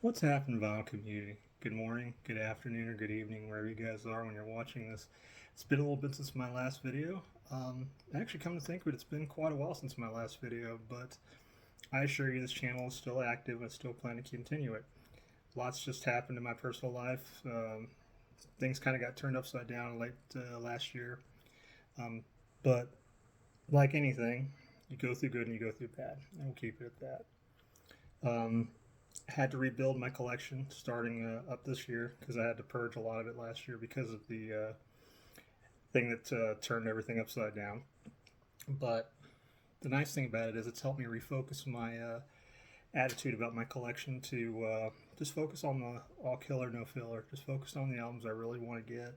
What's happening, Vinyl community? Good morning, good afternoon, or good evening, wherever you guys are when you're watching this. It's been a little bit since my last video. Actually, come to think of it, it's been quite a while since my last video, but I assure you this channel is still active and I still plan to continue it. Lots just happened in my personal life. Things kind of got turned upside down late last year. Um, but like anything, you go through good and you go through bad, and we'll keep it at that. Had to rebuild my collection starting up this year because I had to purge a lot of it last year because of the thing that turned everything upside down. But the nice thing about it is it's helped me refocus my attitude about my collection to just focus on the all killer, no filler. Just focus on the albums I really want to get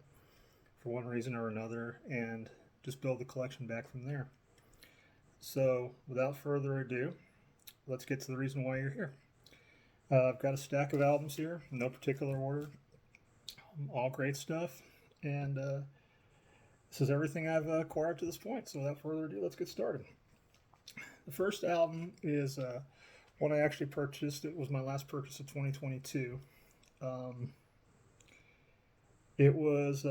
for one reason or another and just build the collection back from there. So, without further ado, let's get to the reason why you're here. I've got a stack of albums here, no particular order, all great stuff, and this is everything I've acquired to this point. So without further ado, let's get started. The first album is one I actually purchased. It was my last purchase of 2022. Um, it was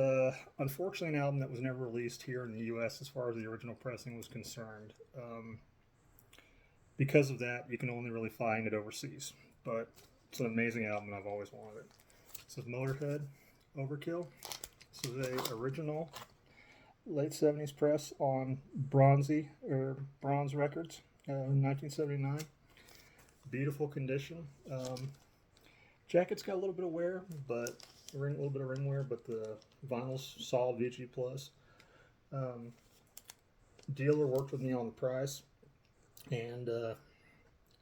unfortunately an album that was never released here in the U.S. as far as the original pressing was concerned. Because of that, you can only really find it overseas. But it's an amazing album, and I've always wanted it. This is Motorhead, Overkill. This is a original late 70s press on Bronze Records, 1979. Beautiful condition. Jacket's got a little bit of wear, but a little bit of ring wear, but the vinyl's solid VG plus. Dealer worked with me on the price, and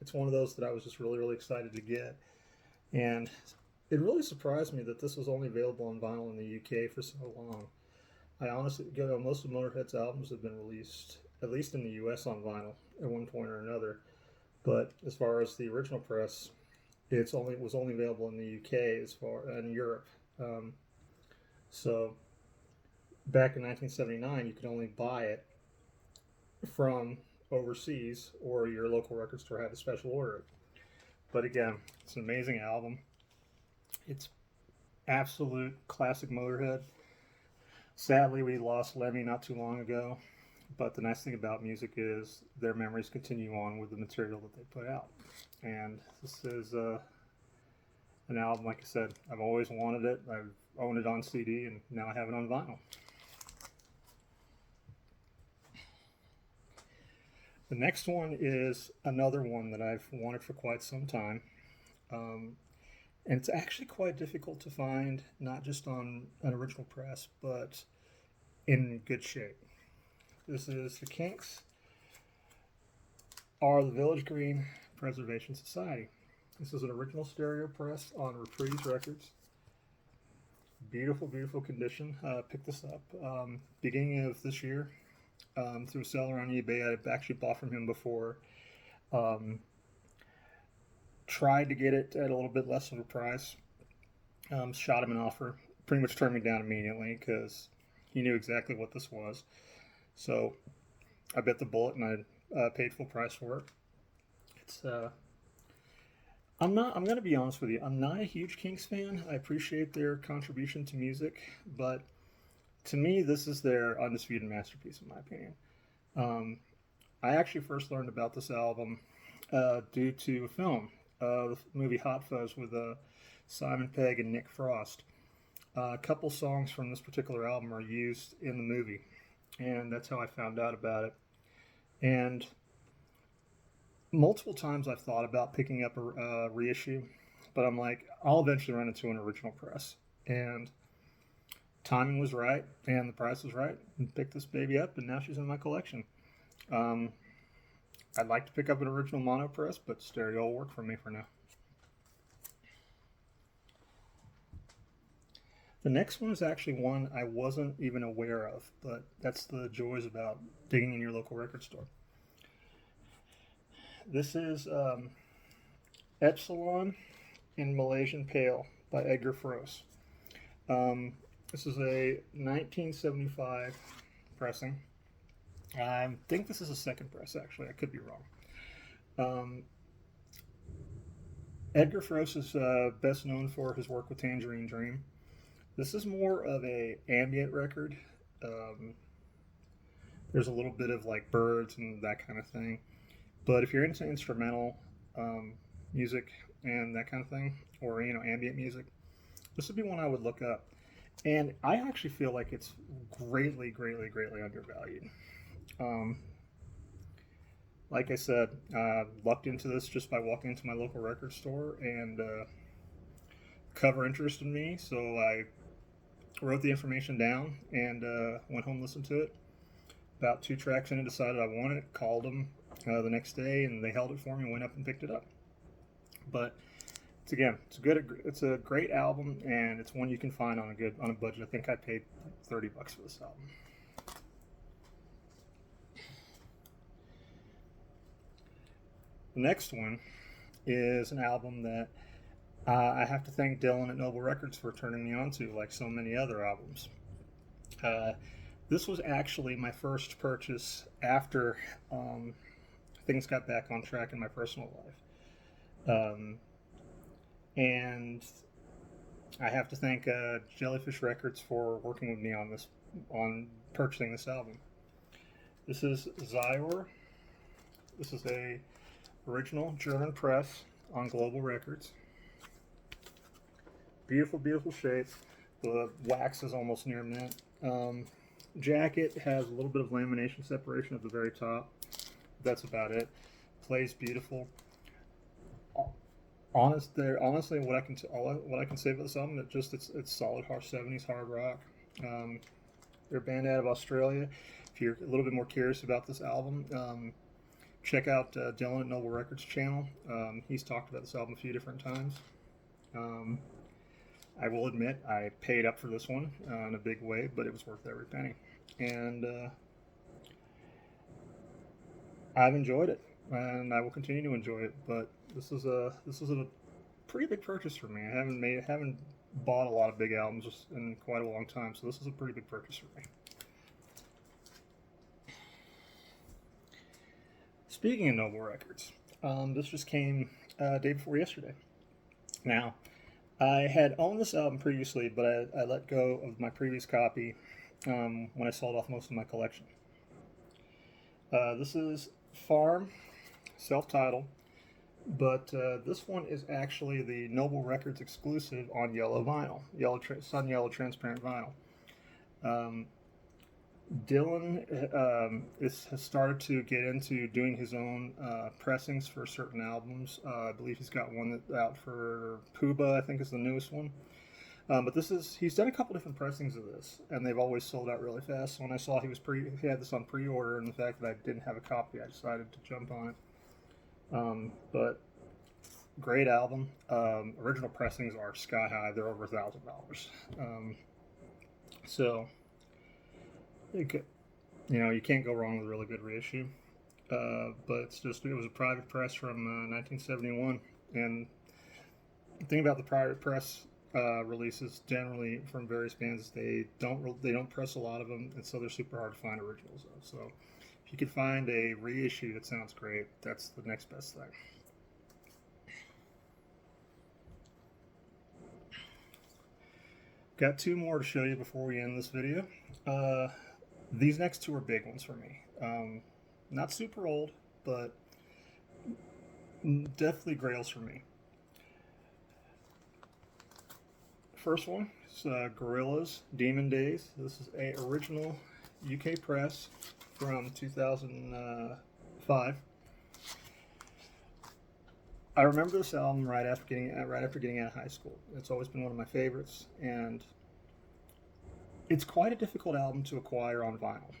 it's one of those that I was just really excited to get. And it really surprised me that this was only available on vinyl in the UK for so long. I honestly, most of Motorhead's albums have been released, at least in the US, on vinyl at one point or another. But as far as the original press, it was only available in the UK as far in Europe. So back in 1979, you could only buy it from overseas, or your local record store had to special order it. But again, it's an amazing album. It's absolute classic Motorhead. Sadly, we lost Lemmy not too long ago, but the nice thing about music is their memories continue on with the material that they put out. And this is an album, like I said, I've always wanted it. I've owned it on CD, and now I have it on vinyl. The next one is another one that I've wanted for quite some time. And it's actually quite difficult to find, not just on an original press, but in good shape. This is the Kinks, are the Village Green Preservation Society. This is an original stereo press on Reprise Records. Beautiful condition. Picked this up beginning of this year through a seller on eBay. I actually bought from him before. Tried to get it at a little bit less of a price. Shot him an offer. Pretty much turned me down immediately because he knew exactly what this was. So I bit the bullet and I paid full price for it. It's I'm going to be honest with you. I'm not a huge Kinks fan. I appreciate their contribution to music, but to me, this is their undisputed masterpiece, in my opinion. I actually first learned about this album due to a film, the movie Hot Fuzz with Simon Pegg and Nick Frost. A couple songs from this particular album are used in the movie, and that's how I found out about it. And multiple times I've thought about picking up a reissue, but I'm like, I'll eventually run into an original press. And timing was right, and the price was right, and picked this baby up, and now she's in my collection. I'd like to pick up an original mono press, but stereo will work for me for now. The next one is actually one I wasn't even aware of, but that's the joys about digging in your local record store. This is Epsilon in Malaysian Pale by Edgar Froese. This is a 1975 pressing. I think this is a second press, actually. I could be wrong. Edgar Froese is best known for his work with Tangerine Dream. This is more of a ambient record. Um, there's a little bit of like birds and that kind of thing. But if you're into instrumental um, music and that kind of thing, or ambient music, this would be one I would look up. And I actually feel like it's greatly, greatly, greatly undervalued. Um, like I said, lucked into this just by walking into my local record store, and cover interested me, so I wrote the information down and went home, listened to it. About 2 tracks in, and decided I wanted it. Called them the next day, and they held it for me. Went up and picked it up. But it's a great album, and it's one you can find on a budget. I think I paid like $30 for this album. The next one is an album that I have to thank Dylan at Noble Records for turning me on to, like so many other albums. Uh, this was actually my first purchase after things got back on track in my personal life. And I have to thank Jellyfish Records for working with me on purchasing this album. This is Zyra. This is a original German press on Global Records. Beautiful, beautiful shape. The wax is almost near mint. Jacket has a little bit of lamination separation at the very top. That's about it. Plays beautiful. Honestly, what I can say about this album, it's solid hard 70s hard rock. They're a band out of Australia. If you're a little bit more curious about this album, check out Dylan at Noble Records channel. He's talked about this album a few different times. I will admit I paid up for this one in a big way, but it was worth every penny. And I've enjoyed it, and I will continue to enjoy it. But this is a pretty big purchase for me. I haven't bought a lot of big albums in quite a long time, so this is a pretty big purchase for me. Speaking of Noble Records, this just came day before yesterday. Now, I had owned this album previously, but I let go of my previous copy when I sold off most of my collection. This is Farm, self-titled, but this one is actually the Noble Records exclusive on yellow vinyl, sun yellow transparent vinyl. Dylan has started to get into doing his own pressings for certain albums. I believe he's got one out for Puba, I think is the newest one. But he's done a couple different pressings of this, and they've always sold out really fast. So when I saw he had this on pre-order, and the fact that I didn't have a copy, I decided to jump on it. But great album. Original pressings are sky high; they're over $1,000. So you can't go wrong with a really good reissue. But it was a private press from 1971, and the thing about the private press releases generally from various bands, they don't press a lot of them, and so they're super hard to find originals of. So if you could find a reissue that sounds great, that's the next best thing. Got two more to show you before we end this video. These next two are big ones for me. Not super old, but definitely grails for me. First one is Gorillaz, Demon Days. This is a original UK press from 2005. I remember this album right after getting out of high school. It's always been one of my favorites, and it's quite a difficult album to acquire on vinyl,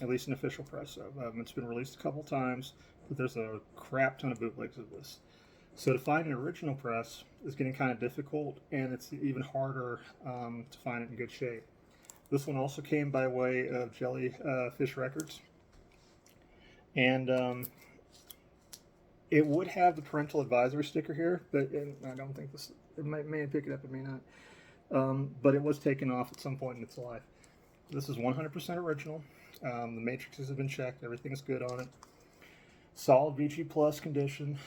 at least an official press of. It's been released a couple times, but there's a crap ton of bootlegs of this. So to find an original press is getting kind of difficult, and it's even harder to find it in good shape. This one also came by way of Jellyfish Records, and it would have the parental advisory sticker here, but I don't think this. It may pick it up, it may not. But it was taken off at some point in its life. This is 100% original. The matrices have been checked. Everything is good on it. Solid VG Plus condition,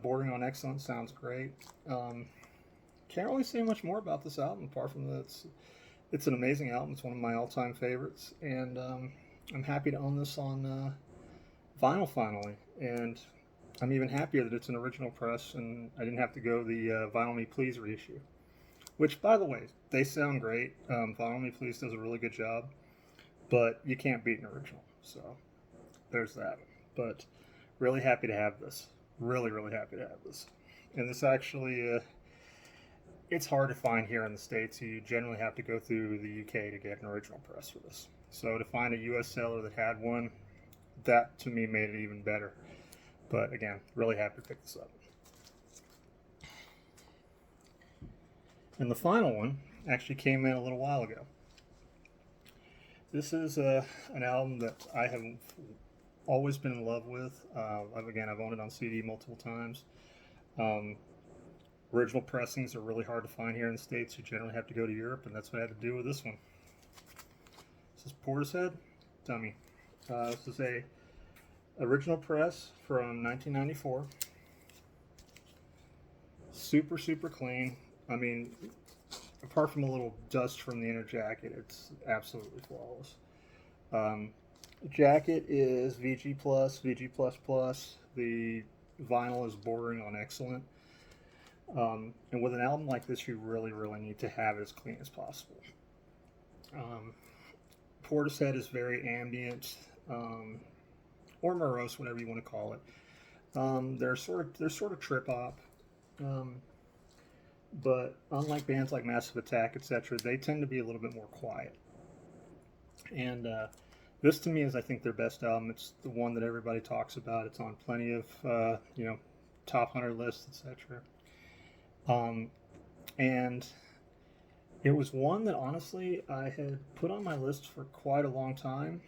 bordering on excellent, sounds great. Can't really say much more about this album apart from that it's an amazing album. It's one of my all-time favorites, and I'm happy to own this on vinyl finally. And I'm even happier that it's an original press and I didn't have to go the Vinyl Me Please reissue. Which, by the way, they sound great. Vinyl Me Please does a really good job, but you can't beat an original. So there's that. But really happy to have this. Really, really happy to have this. And this actually, it's hard to find here in the States. You generally have to go through the UK to get an original press for this. So to find a US seller that had one, that to me made it even better. But again, really happy to pick this up. And the final one actually came in a little while ago. This is an album that I have always been in love with. I've owned it on CD multiple times. Original pressings are really hard to find here in the States. You generally have to go to Europe, and that's what I had to do with this one. This is Portishead, Dummy. This is a original press from 1994. Super, super clean. I mean, apart from a little dust from the inner jacket, it's absolutely flawless. The jacket is VG+, VG++. The vinyl is bordering on excellent. And with an album like this, you really, really need to have it as clean as possible. Portishead is very ambient, or morose, whatever you want to call it. They're sort of trip hop. But unlike bands like Massive Attack, etc., they tend to be a little bit more quiet. And this, to me, is, I think, their best album. It's the one that everybody talks about. It's on plenty of, top 100 lists, etc. And it was one that, honestly, I had put on my list for quite a long time,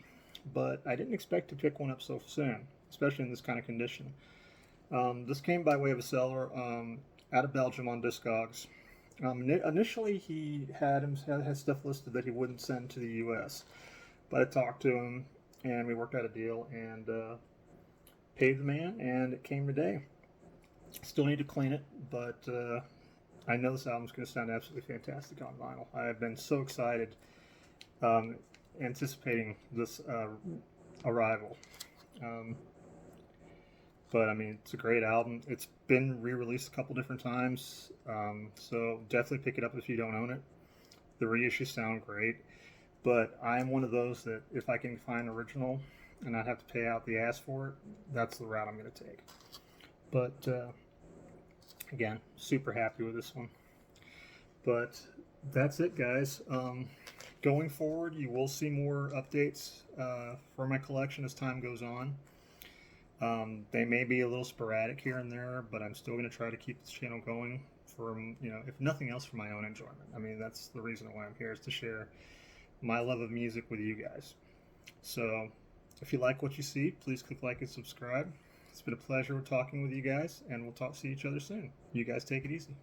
but I didn't expect to pick one up so soon, especially in this kind of condition. This came by way of a seller out of Belgium on Discogs. Initially, he had stuff listed that he wouldn't send to the U.S., but I talked to him, and we worked out a deal, and paid the man, and it came today. Still need to clean it, but I know this album's going to sound absolutely fantastic on vinyl. I have been so excited anticipating this arrival. But, I mean, it's a great album. It's been re-released a couple different times, so definitely pick it up if you don't own it. The reissues sound great, but I'm one of those that if I can find an original and not have to pay out the ass for it, that's the route I'm going to take. But, again, super happy with this one. But that's it, guys. Going forward, you will see more updates for my collection as time goes on. They may be a little sporadic here and there, but I'm still going to try to keep this channel going for, if nothing else, for my own enjoyment. I mean, that's the reason why I'm here, is to share my love of music with you guys. So, if you like what you see, please click like and subscribe. It's been a pleasure talking with you guys, and we'll see each other soon. You guys take it easy.